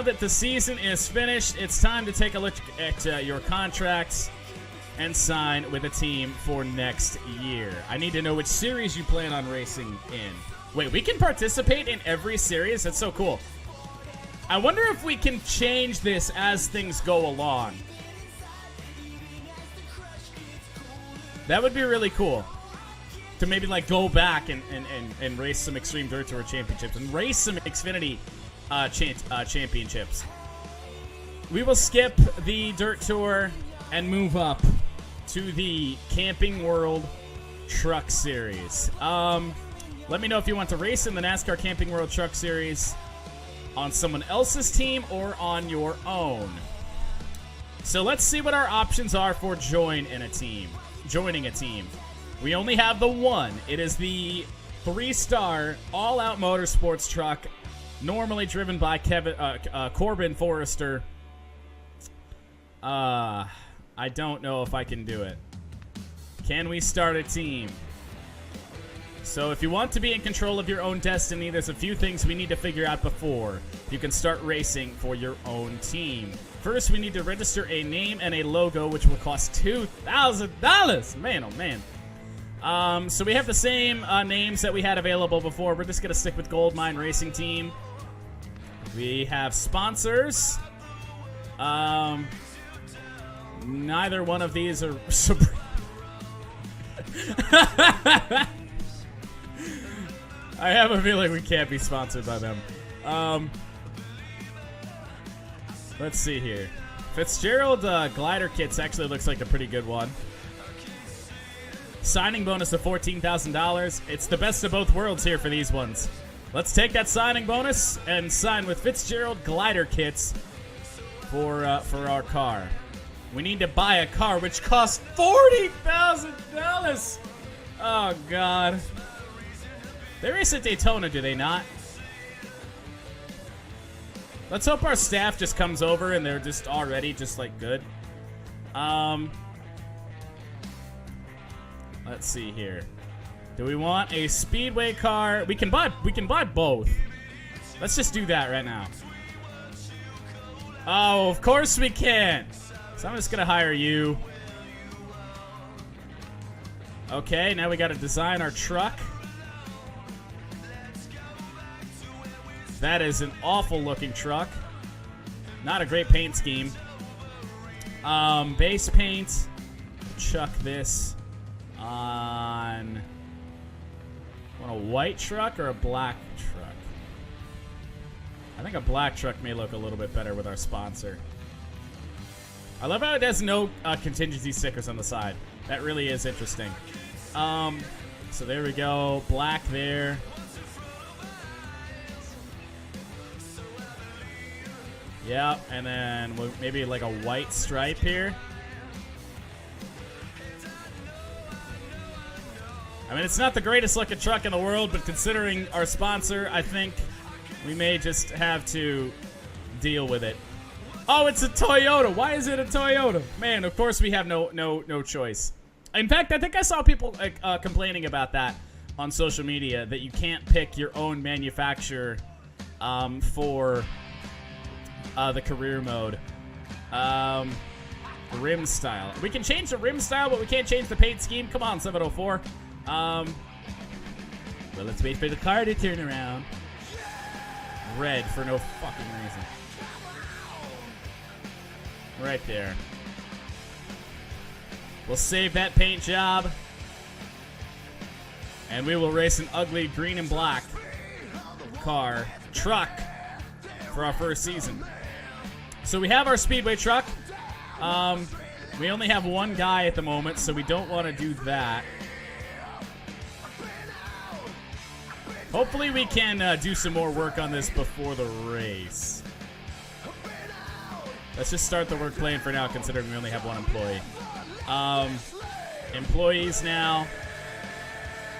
now that the season is finished, it's time to take a look at your contracts and sign with a team for next year. I need to know which series you plan on racing in. Wait, we can participate in every series? That's so cool. I wonder if we can change this as things go along. That would be really cool. To maybe like go back and race some Extreme Dirt Tour championships and race some Xfinity championships. We will skip the Dirt Tour and move up to the Camping World Truck Series. Let me know if you want to race in the NASCAR Camping World Truck Series on someone else's team or on your own. So let's see what our options are for joining a team. We only have the one. It is the 3-star all-out motorsports truck, normally driven by Corbin Forrester. I don't know if I can do it. Can we start a team? So if you want to be in control of your own destiny, there's a few things we need to figure out before you can start racing for your own team. First, we need to register a name and a logo, which will cost $2,000. Man, oh man. So we have the same names that we had available before. We're just going to stick with Goldmine Racing Team. We have sponsors. Neither one of these are... I have a feeling we can't be sponsored by them. Let's see here. Fitzgerald glider kits actually looks like a pretty good one. Signing bonus of $14,000. It's the best of both worlds here for these ones. Let's take that signing bonus and sign with Fitzgerald glider kits for our car. We need to buy a car which costs $40,000. Oh God. They race at Daytona, do they not? Let's hope our staff just comes over and they're just already just like good. Let's see here. Do we want a speedway car? We can buy both. Let's just do that right now. Oh, of course we can. So I'm just gonna hire you. Okay, now we gotta design our truck. That is an awful looking truck. Not a great paint scheme. Base paint. Chuck this on a white truck or a black truck. I think a black truck may look a little bit better with our sponsor. I love how it has no contingency stickers on the side. That really is interesting. So there we go. Black there. Yep, and then maybe like a white stripe here. I mean, it's not the greatest looking truck in the world, but considering our sponsor, I think we may just have to deal with it. Oh, it's a Toyota. Why is it a Toyota? Man, of course we have no choice. In fact, I think I saw people complaining about that on social media, that you can't pick your own manufacturer for the career mode. Rim style. We can change the rim style, but we can't change the paint scheme. Come on, 704. Well, let's wait for the car to turn around. Red for no fucking reason. Right there. We'll save that paint job. And we will race an ugly green and black truck for our first season. So we have our speedway truck. We only have one guy at the moment, so we don't want to do that. Hopefully we can do some more work on this before the race. Let's just start the work plan for now, considering we only have one employee. Employees now.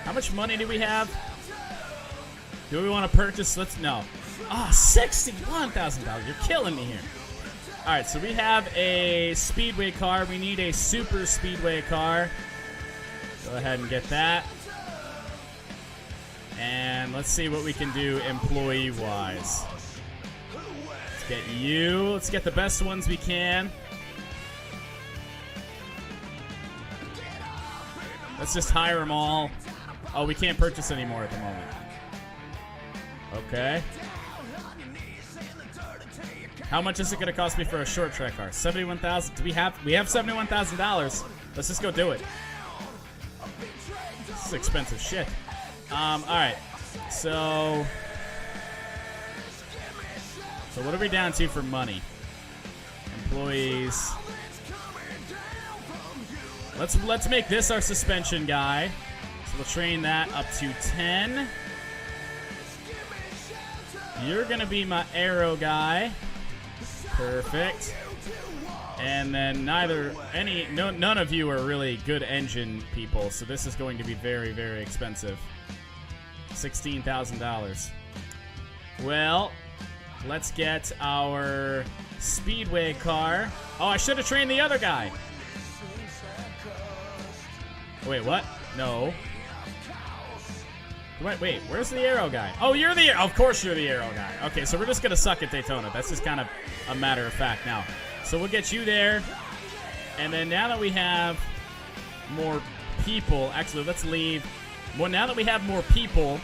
How much money do we have? Do we want to purchase? No. Ah, $61,000. You're killing me here. All right, so we have a speedway car. We need a super speedway car. Go ahead and get that. And let's see what we can do employee-wise. Let's get you. Let's get the best ones we can. Let's just hire them all. Oh, we can't purchase anymore at the moment. Okay. How much is it going to cost me for a short track car? $71,000. Do we have $71,000. Let's just go do it. This is expensive shit. All right. So what are we down to for money? Employees. Let's make this our suspension guy. So we'll train that up to 10. You're gonna be my aero guy. Perfect. And then none of you are really good engine people, so this is going to be very, very expensive. $16,000. Well, let's get our speedway car. Oh, I should have trained the other guy. Wait, what? No. Wait, where's the aero guy? Oh, you're the of course you're the aero guy. Okay, so we're just gonna suck at Daytona. That's just kind of a matter of fact now. So we'll get you there. And then now that we have more people, actually let's leave. Well, now that we have more people,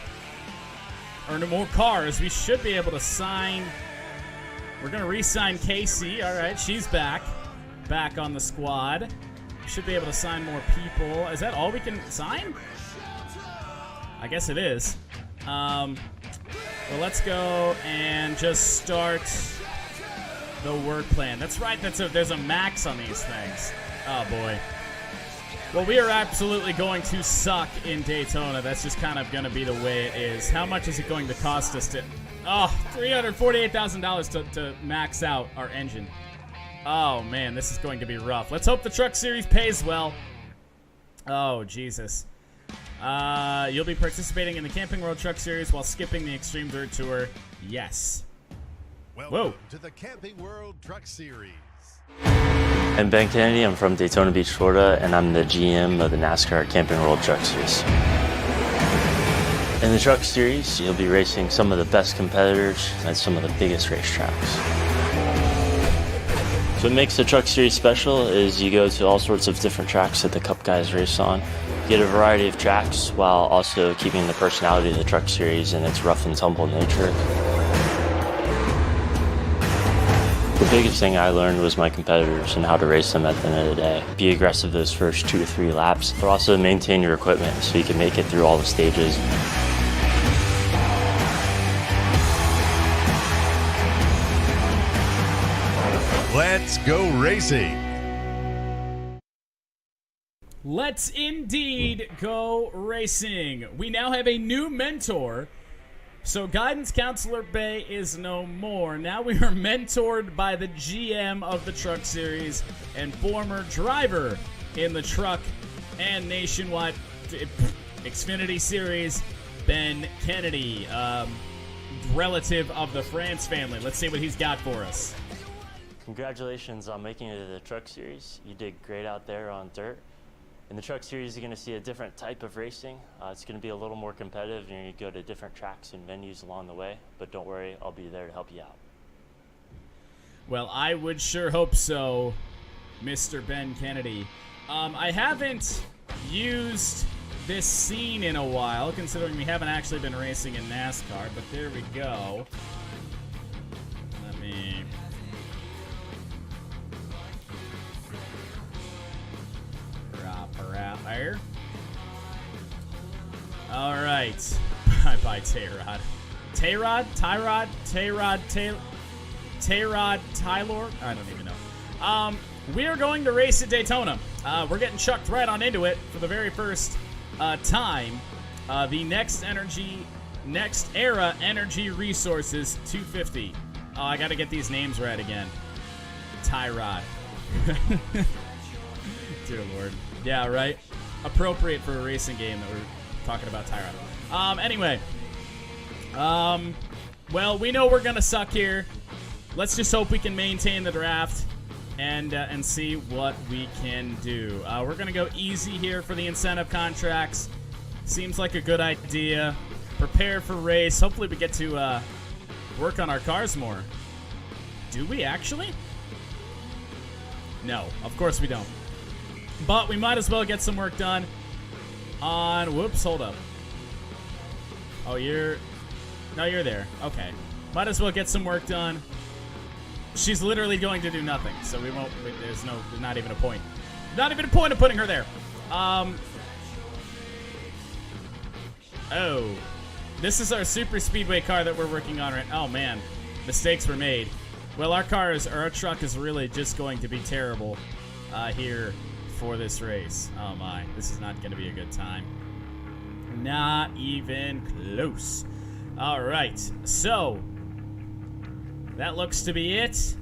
or more cars, we should be able to sign. We're gonna re-sign Casey. All right, she's back on the squad. We should be able to sign more people. Is that all we can sign? I guess it is. Well, let's go and just start the work plan. That's right. There's a max on these things. Oh boy. Well, we are absolutely going to suck in Daytona. That's just kind of going to be the way it is. How much is it going to cost us to... Oh, $348,000 to max out our engine. Oh, man, this is going to be rough. Let's hope the Truck Series pays well. Oh, Jesus. You'll be participating in the Camping World Truck Series while skipping the Extreme Dirt Tour. Yes. Welcome to the Camping World Truck Series. I'm Ben Kennedy. I'm from Daytona Beach, Florida, and I'm the GM of the NASCAR Camping World Truck Series. In the Truck Series, you'll be racing some of the best competitors at some of the biggest racetracks. So what makes the Truck Series special is you go to all sorts of different tracks that the Cup guys race on. You get a variety of tracks while also keeping the personality of the Truck Series and its rough and tumble nature. The biggest thing I learned was my competitors and how to race them at the end of the day. Be aggressive those first 2 to 3 laps, but also maintain your equipment so you can make it through all the stages. Let's go racing. Let's indeed go racing. We now have a new mentor. So Guidance Counselor Bay is no more. Now we are mentored by the GM of the Truck Series and former driver in the Truck and Nationwide Xfinity Series, Ben Kennedy, relative of the France family. Let's see what he's got for us. Congratulations on making it to the Truck Series. You did great out there on dirt. In the Truck Series, you're going to see a different type of racing. It's going to be a little more competitive, and you're going to go to different tracks and venues along the way. But don't worry, I'll be there to help you out. Well, I would sure hope so, Mr. Ben Kennedy. I haven't used this scene in a while, considering we haven't actually been racing in NASCAR, but there we go. Let me... out there. All right. Bye-bye, Tayrod. Tayrod? Taylor? I don't even know. We are going to race at Daytona. We're getting chucked right on into it for the very first time. The Next Era Energy Resources 250. Oh, I got to get these names right again. Tyrod. Dear Lord. Yeah, right? Appropriate for a racing game that we're talking about Tyrod. Anyway. Well, we know we're going to suck here. Let's just hope we can maintain the draft and see what we can do. We're going to go easy here for the incentive contracts. Seems like a good idea. Prepare for race. Hopefully we get to work on our cars more. Do we actually? No, of course we don't. But we might as well get some work done on... Whoops, hold up. Oh, you're... No, you're there. Okay. Might as well get some work done. She's literally going to do nothing, so we won't... There's not even a point. Not even a point of putting her there. Oh. This is our super speedway car that we're working on right now. Oh, man. Mistakes were made. Well, our truck is really just going to be terrible here for this race. Oh, my. This is not going to be a good time. Not even close. All right. So, that looks to be it.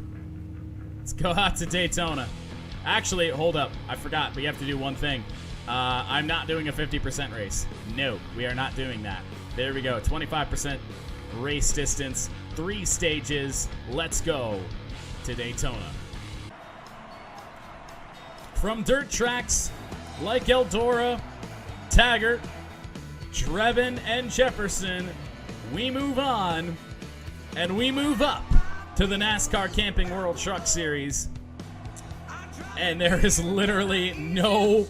Let's go out to Daytona. Actually, hold up. I forgot. We have to do one thing. I'm not doing a 50% race. No, we are not doing that. There we go. 25% race distance. 3 stages. Let's go to Daytona. From dirt tracks like Eldora, Taggart, Drebin, and Jefferson, we move on and we move up to the NASCAR Camping World Truck Series. And there is literally no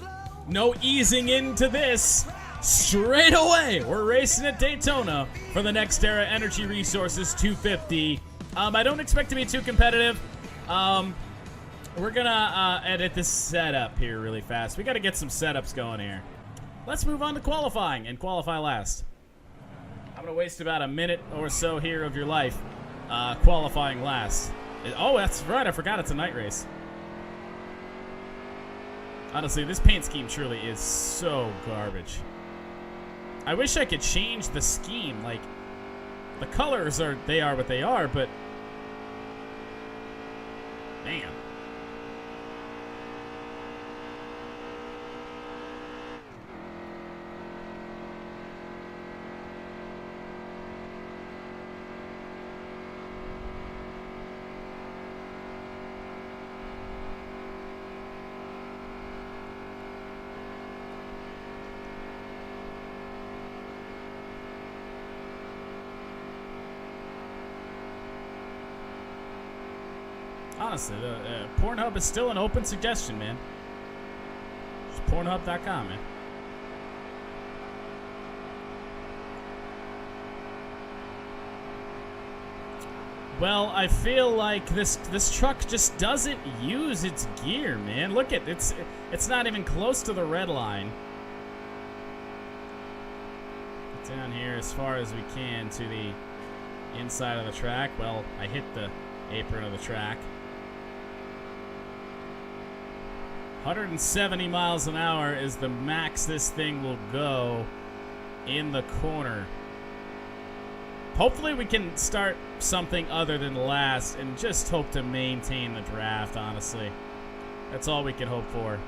easing into this. Straight away, we're racing at Daytona for the NextEra Energy Resources 250. I don't expect to be too competitive. We're gonna edit this setup here really fast. We gotta get some setups going here. Let's move on to qualifying and qualify last. I'm gonna waste about a minute or so here of your life qualifying last. Oh, that's right, I forgot it's a night race. Honestly, this paint scheme truly is so garbage. I wish I could change the scheme. Like, the colors are what they are, but man. Honestly, Pornhub is still an open suggestion, man. It's Pornhub.com, man. Well, I feel like this truck just doesn't use its gear, man. Look at it's not even close to the red line. Get down here as far as we can to the inside of the track. Well, I hit the apron of the track. 170 miles an hour is the max this thing will go in the corner. Hopefully we can start something other than last and just hope to maintain the draft, honestly. That's all we can hope for.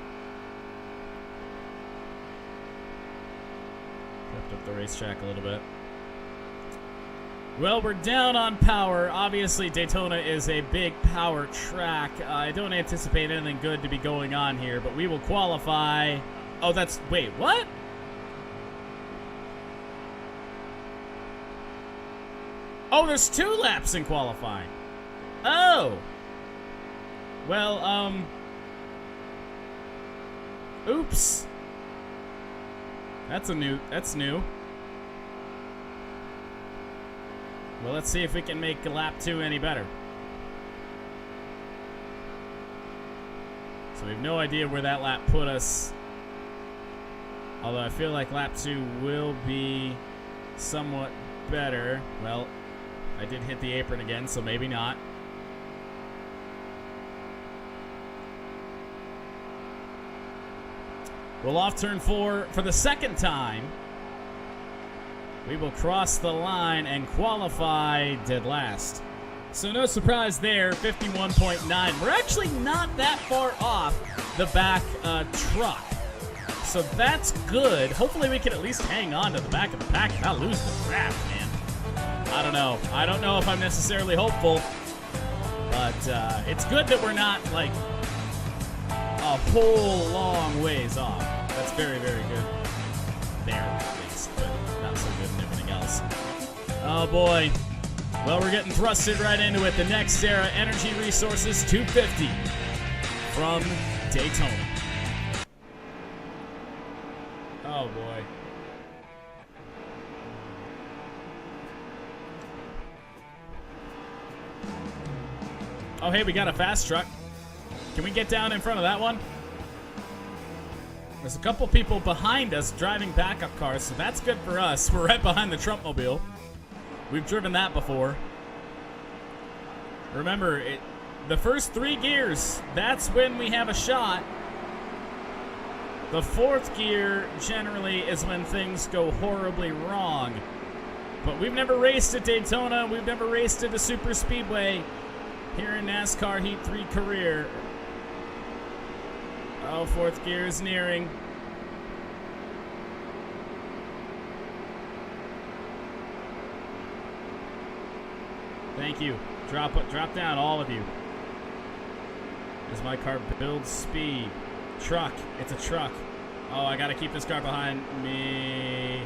Lift up the racetrack a little bit. Well, we're down on power. Obviously, Daytona is a big power track. I don't anticipate anything good to be going on here, but we will qualify. Oh, that's... Wait, what? Oh, there's 2 laps in qualifying. Oh. Well, oops. That's new. Well, let's see if we can make lap 2 any better. So we have no idea where that lap put us. Although I feel like lap 2 will be somewhat better. Well, I did hit the apron again, so maybe not. Well, off turn 4 for the second time. We will cross the line and qualify dead last. So no surprise there, 51.9. We're actually not that far off the back truck. So that's good. Hopefully we can at least hang on to the back of the pack and not lose the draft, man. I don't know. I don't know if I'm necessarily hopeful. But it's good that we're not, like, a whole long ways off. That's very, very good. There, at least. But not so good in everything else. Oh, boy. Well, we're getting thrusted right into it. The next era Energy Resources 250 from Daytona. Oh, boy. Oh, hey, we got a fast truck. Can we get down in front of that one? There's a couple people behind us driving backup cars, so that's good for us. We're right behind the Trumpmobile. We've driven that before. Remember, the first 3 gears, that's when we have a shot. The 4th gear generally is when things go horribly wrong. But we've never raced at Daytona. We've never raced at a super speedway here in NASCAR Heat 3 career. Oh, 4th gear is nearing. Thank you. Drop down, all of you. As my car builds speed. Truck. It's a truck. Oh, I gotta keep this car behind me.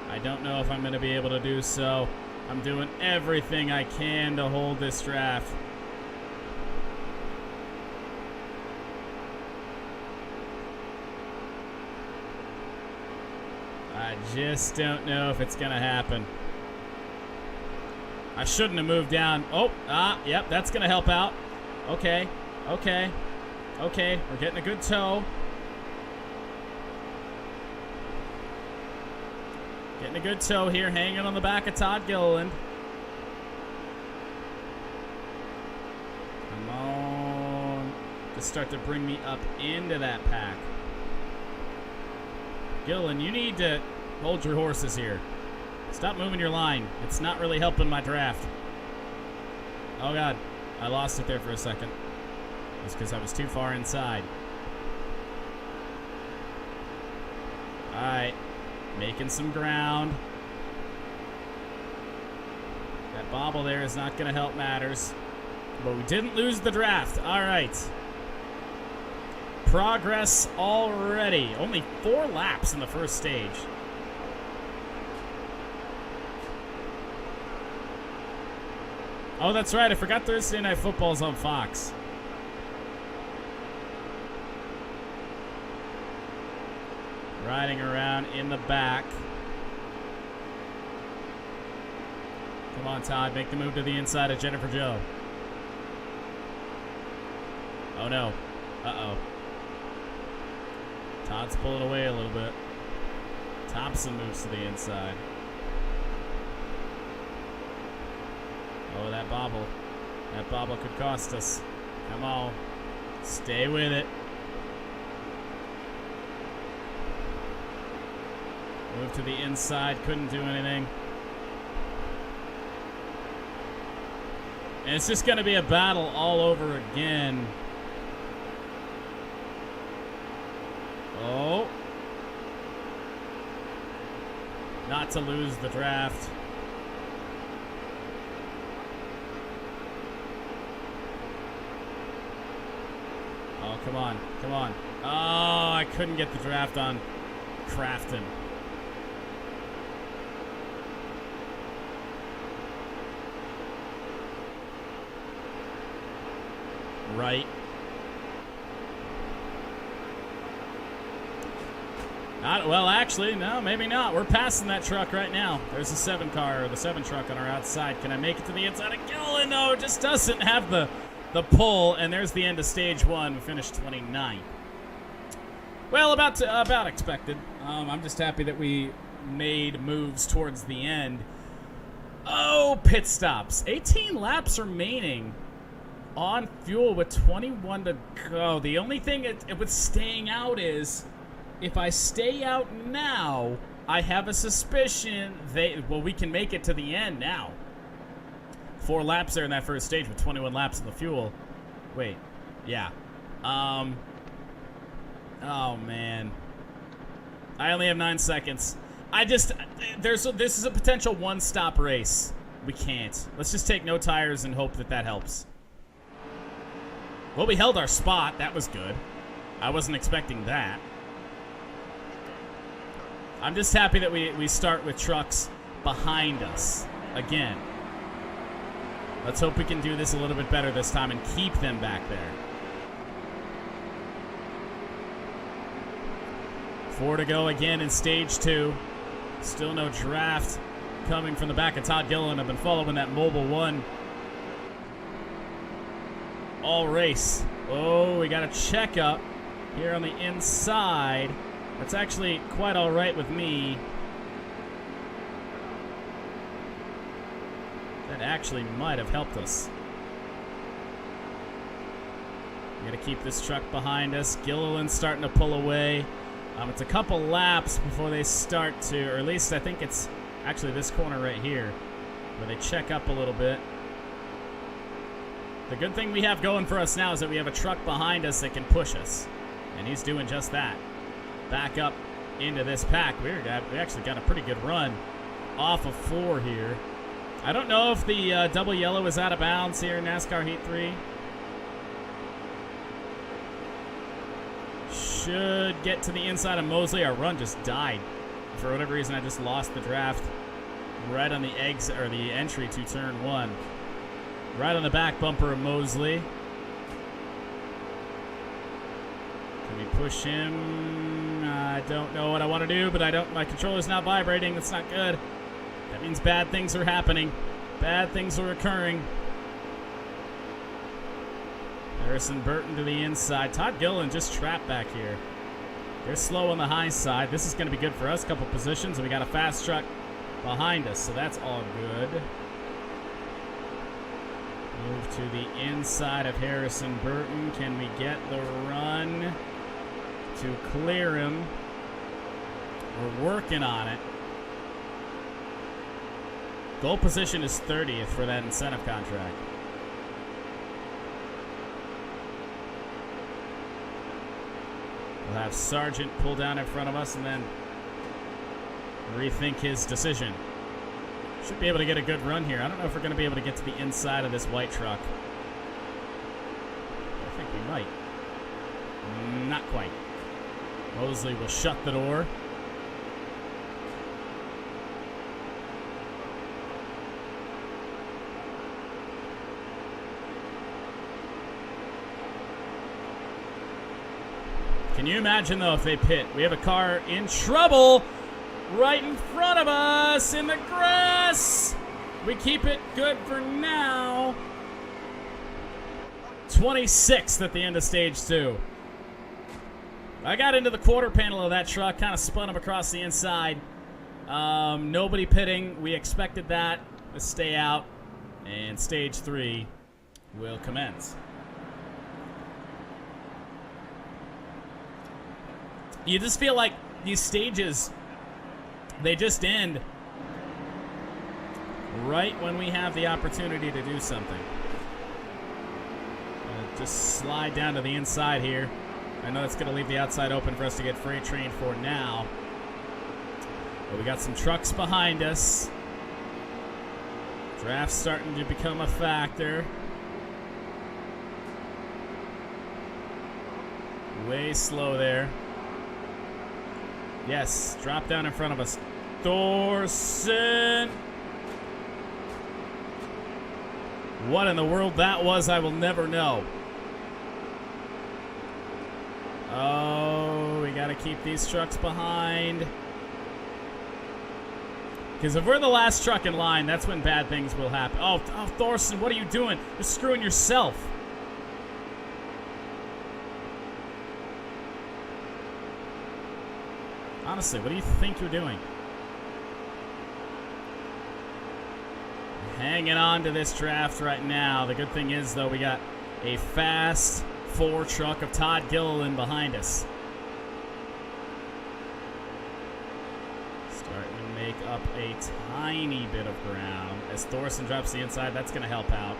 I don't know if I'm gonna be able to do so. I'm doing everything I can to hold this draft. I just don't know if it's gonna happen. I shouldn't have moved down. Yep, that's gonna help out. Okay, we're getting a good tow. Getting a good tow here, hanging on the back of Todd Gilliland. Come on. Just start to bring me up into that pack. Gilliland, you need to hold your horses here. Stop moving your line. It's not really helping my draft. Oh, God. I lost it there for a second. It's because I was too far inside. All right. Making some ground. That bobble there is not going to help matters. But we didn't lose the draft. All right. Progress already. Only 4 laps in the first stage. Oh, that's right. I forgot Thursday Night Football's on Fox. Riding around in the back. Come on, Todd. Make the move to the inside of Jennifer Joe. Oh, no. Uh-oh. Todd's pulling away a little bit. Thompson moves to the inside. Oh, that bobble. That bobble could cost us. Come on. Stay with it. Move to the inside. Couldn't do anything. And it's just going to be a battle all over again. Oh. Not to lose the draft. Oh, come on. Come on. Oh, I couldn't get the draft on Crafton. Right. Well, actually, no, maybe not. We're passing that truck right now. There's the 7 car, or the 7 truck on our outside. Can I make it to the inside of Gilliland? No, it just doesn't have the pull, and there's the end of stage 1. We finished 29. Well, about expected. I'm just happy that we made moves towards the end. Oh, pit stops. 18 laps remaining on fuel with 21 to go. The only thing with staying out is if I stay out now, I have a suspicion we can make it to the end now. 4 laps there in that first stage with 21 laps of the fuel. Wait. Yeah. Oh, man. I only have 9 seconds. This is a potential 1-stop race. We can't. Let's just take no tires and hope that helps. Well, we held our spot. That was good. I wasn't expecting that. I'm just happy that we start with trucks behind us again. Let's hope we can do this a little bit better this time and keep them back there. 4 to go again in stage 2. Still no draft coming from the back of Todd Gilliland. I've been following that Mobile 1 all race. Oh, we got a checkup here on the inside. That's actually quite all right with me. That actually might have helped us. We got to keep this truck behind us. Gilliland's starting to pull away. It's a couple laps before they start to, or at least I think it's actually this corner right here where they check up a little bit. The good thing we have going for us now is that we have a truck behind us that can push us, and he's doing just that. Back up into this pack. We actually got a pretty good run off of 4 here. I don't know if the double yellow is out of bounds here in NASCAR Heat 3. Should get to the inside of Mosley. Our run just died. For whatever reason, I just lost the draft right on the exit, or the entry to turn 1. Right on the back bumper of Mosley. Can we push him? I don't know what I want to do, but my controller's not vibrating. That's not good. That means bad things are happening. Bad things are occurring. Harrison Burton to the inside. Todd Gilliland just trapped back here. They're slow on the high side. This is going to be good for us. Couple positions, and we got a fast truck behind us, so that's all good. Move to the inside of Harrison Burton. Can we get the run to clear him? We're working on it. Goal position is 30th for that incentive contract. We'll have Sargent pull down in front of us and then rethink his decision. Should be able to get a good run here. I don't know if we're going to be able to get to the inside of this white truck. I think we might. Not quite. Mosley will shut the door. Can you imagine, though, if they pit? We have a car in trouble right in front of us in the grass. We keep it good for now. 26th at the end of stage 2. I got into the quarter panel of that truck, kind of spun him across the inside. Nobody pitting. We expected that. Let's stay out, and stage 3 will commence. You just feel like these stages, they just end right when we have the opportunity to do something. Just slide down to the inside here. I know it's going to leave the outside open for us to get freight trained for now. But we got some trucks behind us. Draft's starting to become a factor. Way slow there. Yes, drop down in front of us. Thorson. What in the world that was, I will never know. Oh, we got to keep these trucks behind. Because if we're the last truck in line, that's when bad things will happen. Oh, Thorson, what are you doing? You're screwing yourself. Honestly, what do you think you're doing? Hanging on to this draft right now. The good thing is, though, we got a fast 4 truck of Todd Gilliland behind us. Starting to make up a tiny bit of ground. As Thorson drops the inside, that's going to help out.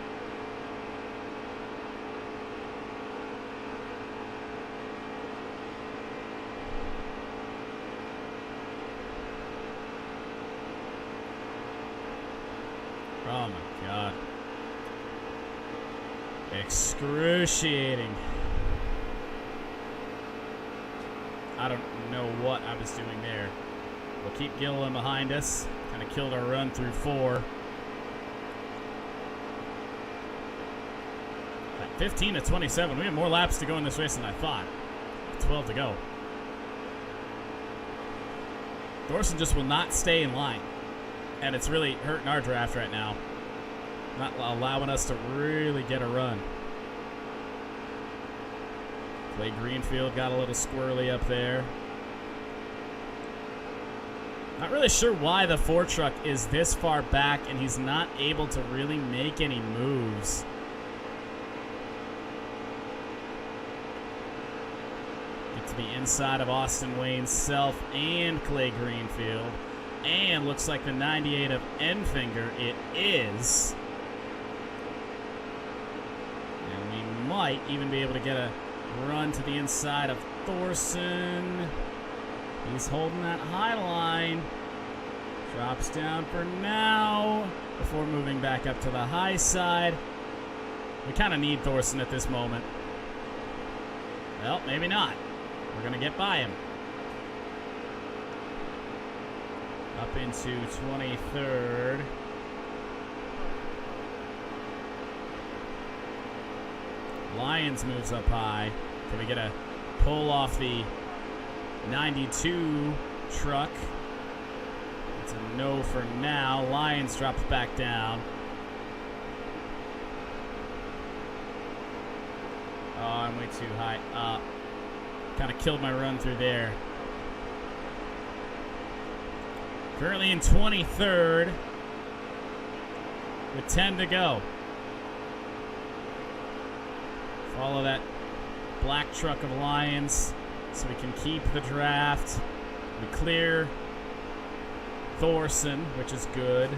Oh my God. Excruciating. I don't know what I was doing there. We'll keep Gilliland behind us. Kind Kind of killed our run through 4. 15 to 27. We have more laps to go in this race than I thought. 12 to go. Thorson just will not stay in line. And it's really hurting our draft right now. Not allowing us to really get a run. Clay Greenfield got a little squirrely up there. Not really sure why the 4 truck is this far back and he's not able to really make any moves. Get to the inside of Austin Wayne's self and Clay Greenfield. And looks like the 98 of Enfinger. It is. And we might even be able to get a run to the inside of Thorson. He's holding that high line. Drops down for now before moving back up to the high side. We kind of need Thorson at this moment. Well, maybe not. We're going to get by him. Up into 23rd. Lyons moves up high. Can we get a pull off the 92 truck? It's a no for now. Lyons drops back down. Oh, I'm way too high up. Kind of killed my run through there. Currently in 23rd with 10 to go. Follow that black truck of Lions so we can keep the draft. We clear Thorson, which is good.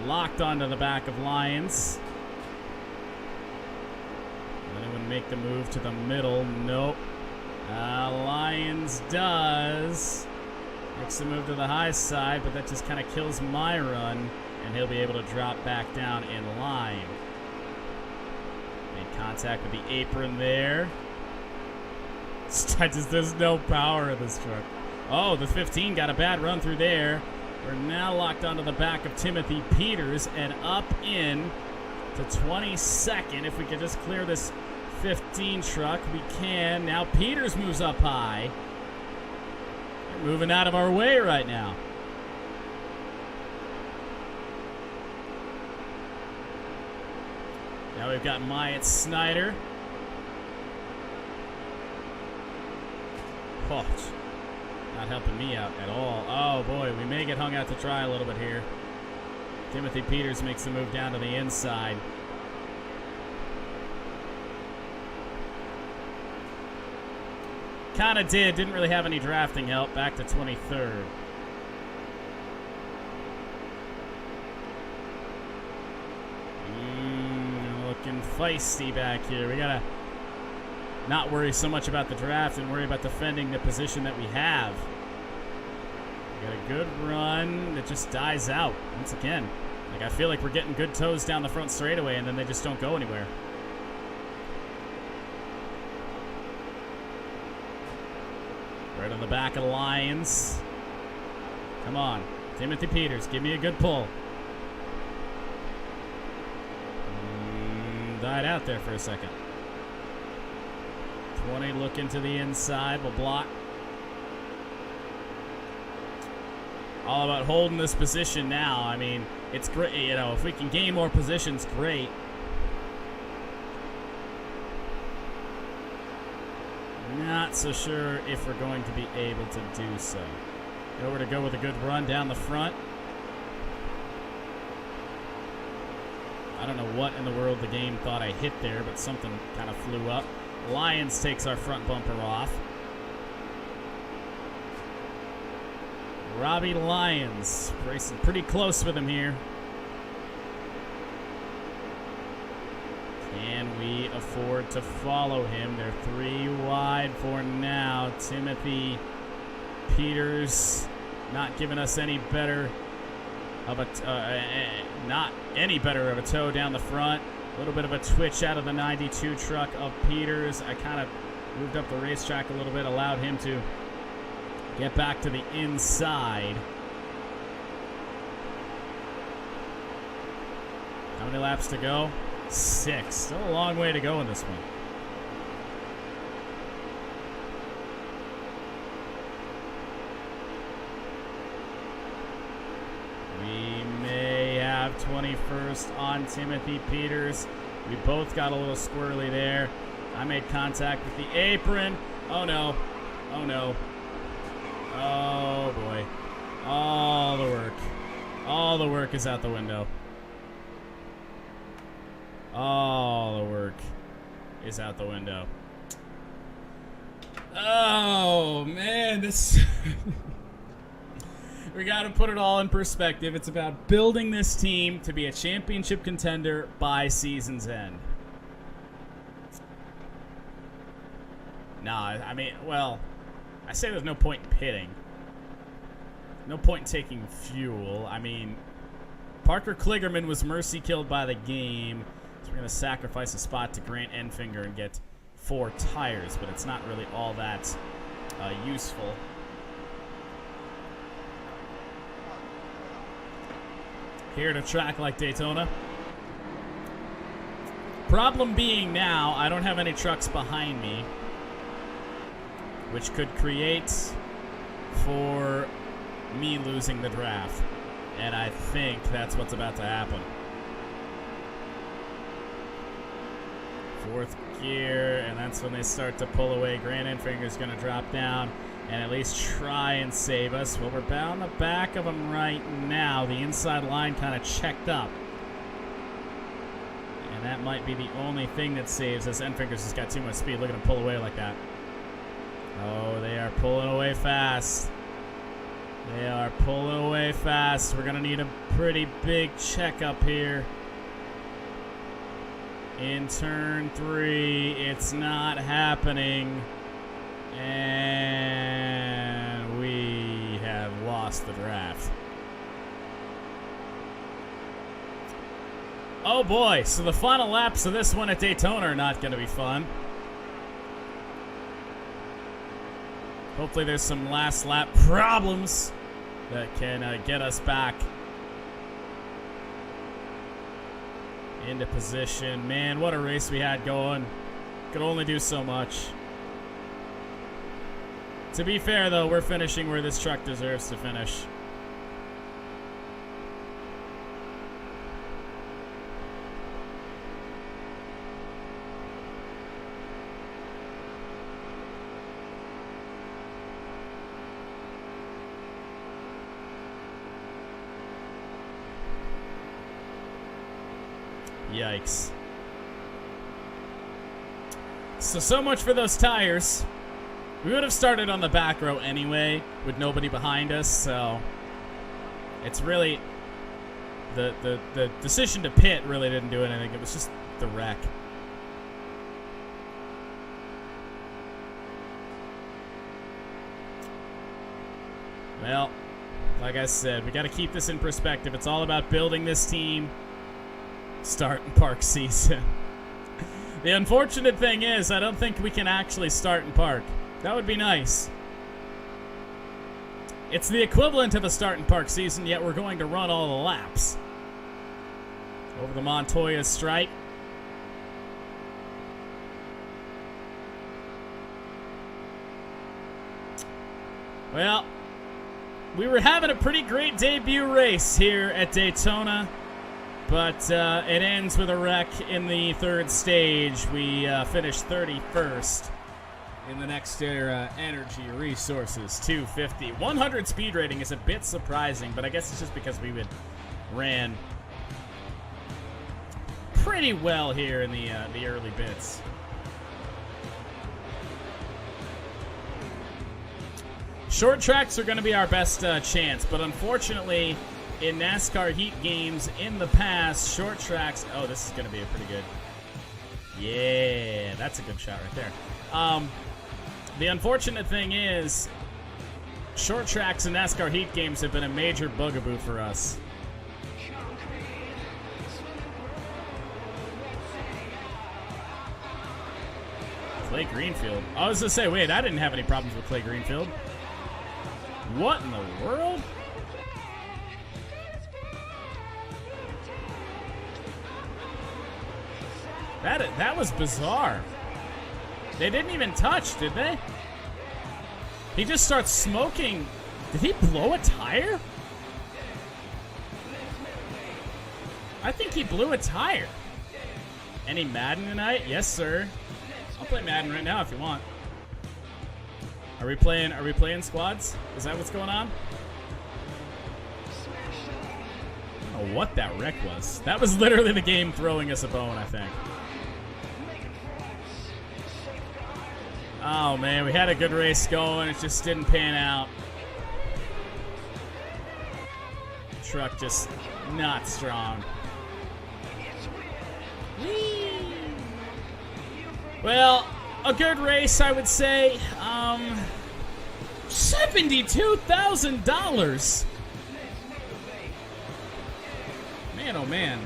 Locked onto the back of Lions. Anyone make the move to the middle? Nope. Lions does. Makes the move to the high side, but that just kind of kills my run, and he'll be able to drop back down in line. Made contact with the apron there. There's no power in this truck. Oh, the 15 got a bad run through there. We're now locked onto the back of Timothy Peters and up in to 22nd. If we could just clear this 15 truck, we can. Now Peters moves up high. They're moving out of our way right now. Now we've got Myatt Snyder. Oh, not helping me out at all. Oh boy, we may get hung out to dry a little bit here. Timothy Peters makes the move down to the inside. Kind of didn't really have any drafting help. Back to 23rd. Looking feisty back here. We gotta not worry so much about the draft and worry about defending the position that we have. We got a good run that just dies out once again. Like, I feel like we're getting good toes down the front straightaway and then they just don't go anywhere. Right on the back of the Lions. Come on, Timothy Peters, give me a good pull. Died out there for a second. 20 looking to the inside, will block. All about holding this position now. I mean, it's great, you know, if we can gain more positions, great. Not so sure if we're going to be able to do so. Over to go with a good run down the front. I don't know what in the world the game thought I hit there, but something kind of flew up. Lions takes our front bumper off. Robbie Lyons, racing pretty close with him here. Can we afford to follow him? They're 3 wide for now. Timothy Peters not giving us any better of a not any better of a toe down the front. A little bit of a twitch out of the 92 truck of Peters. I kind of moved up the racetrack a little bit, allowed him to get back to the inside. How many laps to go? 6. Still a long way to go in this one. We may have 21st on Timothy Peters. We both got a little squirrely there. I made contact with the apron. Oh no. Oh no. Oh boy. All the work. All the work is out the window. All the work is out the window. Oh man, this... We got to put it all in perspective. It's about building this team to be a championship contender by season's end. Nah, I mean, well, I say there's no point in pitting. No point in taking fuel. I mean, Parker Kligerman was mercy killed by the game. So we're going to sacrifice a spot to Grant Enfinger and get 4 tires, but it's not really all that useful. Here at a track like Daytona. Problem being now, I don't have any trucks behind me, which could create for me losing the draft. And I think that's what's about to happen. 4th gear, and that's when they start to pull away. Grant Enfinger's going to drop down and at least try and save us. Well, we're bound the back of them right now. The inside line kind of checked up. And that might be the only thing that saves us. Enfinger's just got too much speed. Look at him pull away like that. Oh, they are pulling away fast. They are pulling away fast. We're going to need a pretty big checkup here. In turn 3, it's not happening. And we have lost the draft. Oh boy, so the final laps of this one at Daytona are not going to be fun. Hopefully there's some last lap problems that can get us back into position. Man, what a race we had going. Could only do so much. To be fair, though, we're finishing where this truck deserves to finish. Yikes. So much for those tires. We would have started on the back row anyway, with nobody behind us, so it's really the decision to pit really didn't do anything. It was just the wreck. Well, like I said, we got to keep this in perspective. It's all about building this team. Start and park season. The unfortunate thing is, I don't think we can actually start and park. That would be nice. It's the equivalent of a start and park season, yet we're going to run all the laps. Over the Montoya stripe. Well, we were having a pretty great debut race here at Daytona, but it ends with a wreck in the 3rd stage. We finished 31st. In the next Energy Resources 250. 100 speed rating is a bit surprising, but I guess it's just because we ran pretty well here in the early bits. Short tracks are going to be our best chance, but unfortunately, in NASCAR heat games in the past, short tracks... Oh, this is going to be a pretty good... Yeah, that's a good shot right there. The unfortunate thing is, short tracks in NASCAR heat games have been a major bugaboo for us. Clay Greenfield. I was going to say, wait, I didn't have any problems with Clay Greenfield. What in the world? That was bizarre. They didn't even touch, did they? He just starts smoking. Did he blow a tire? I think he blew a tire. Any Madden tonight? Yes, sir. I'll play Madden right now if you want. Are we playing squads? Is that what's going on? I don't know what that wreck was. That was literally the game throwing us a bone, I think. Oh, man, we had a good race going. It just didn't pan out. Truck just not strong. Whee! Well, a good race, I would say. $72,000. Man, oh man.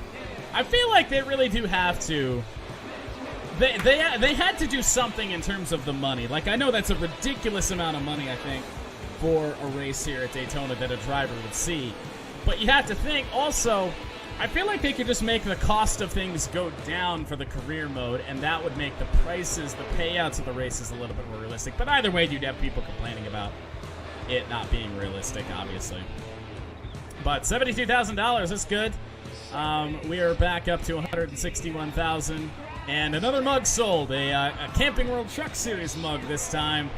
I feel like they really do have to. They had to do something in terms of the money. Like, I know that's a ridiculous amount of money, I think, for a race here at Daytona that a driver would see. But you have to think also, I feel like they could just make the cost of things go down for the career mode, and that would make the prices, the payouts of the races a little bit more realistic. But either way, you'd have people complaining about it not being realistic, obviously. But $72,000, that's good. We are back up to $161,000. And another mug sold, a Camping World Truck Series mug this time.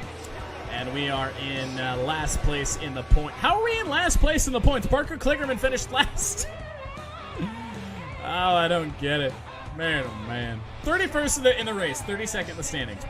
And we are in last place in the point. How are we in last place in the points? Parker Kligerman finished last. Oh, I don't get it. Man, oh man. 31st in the race, 32nd in the standings.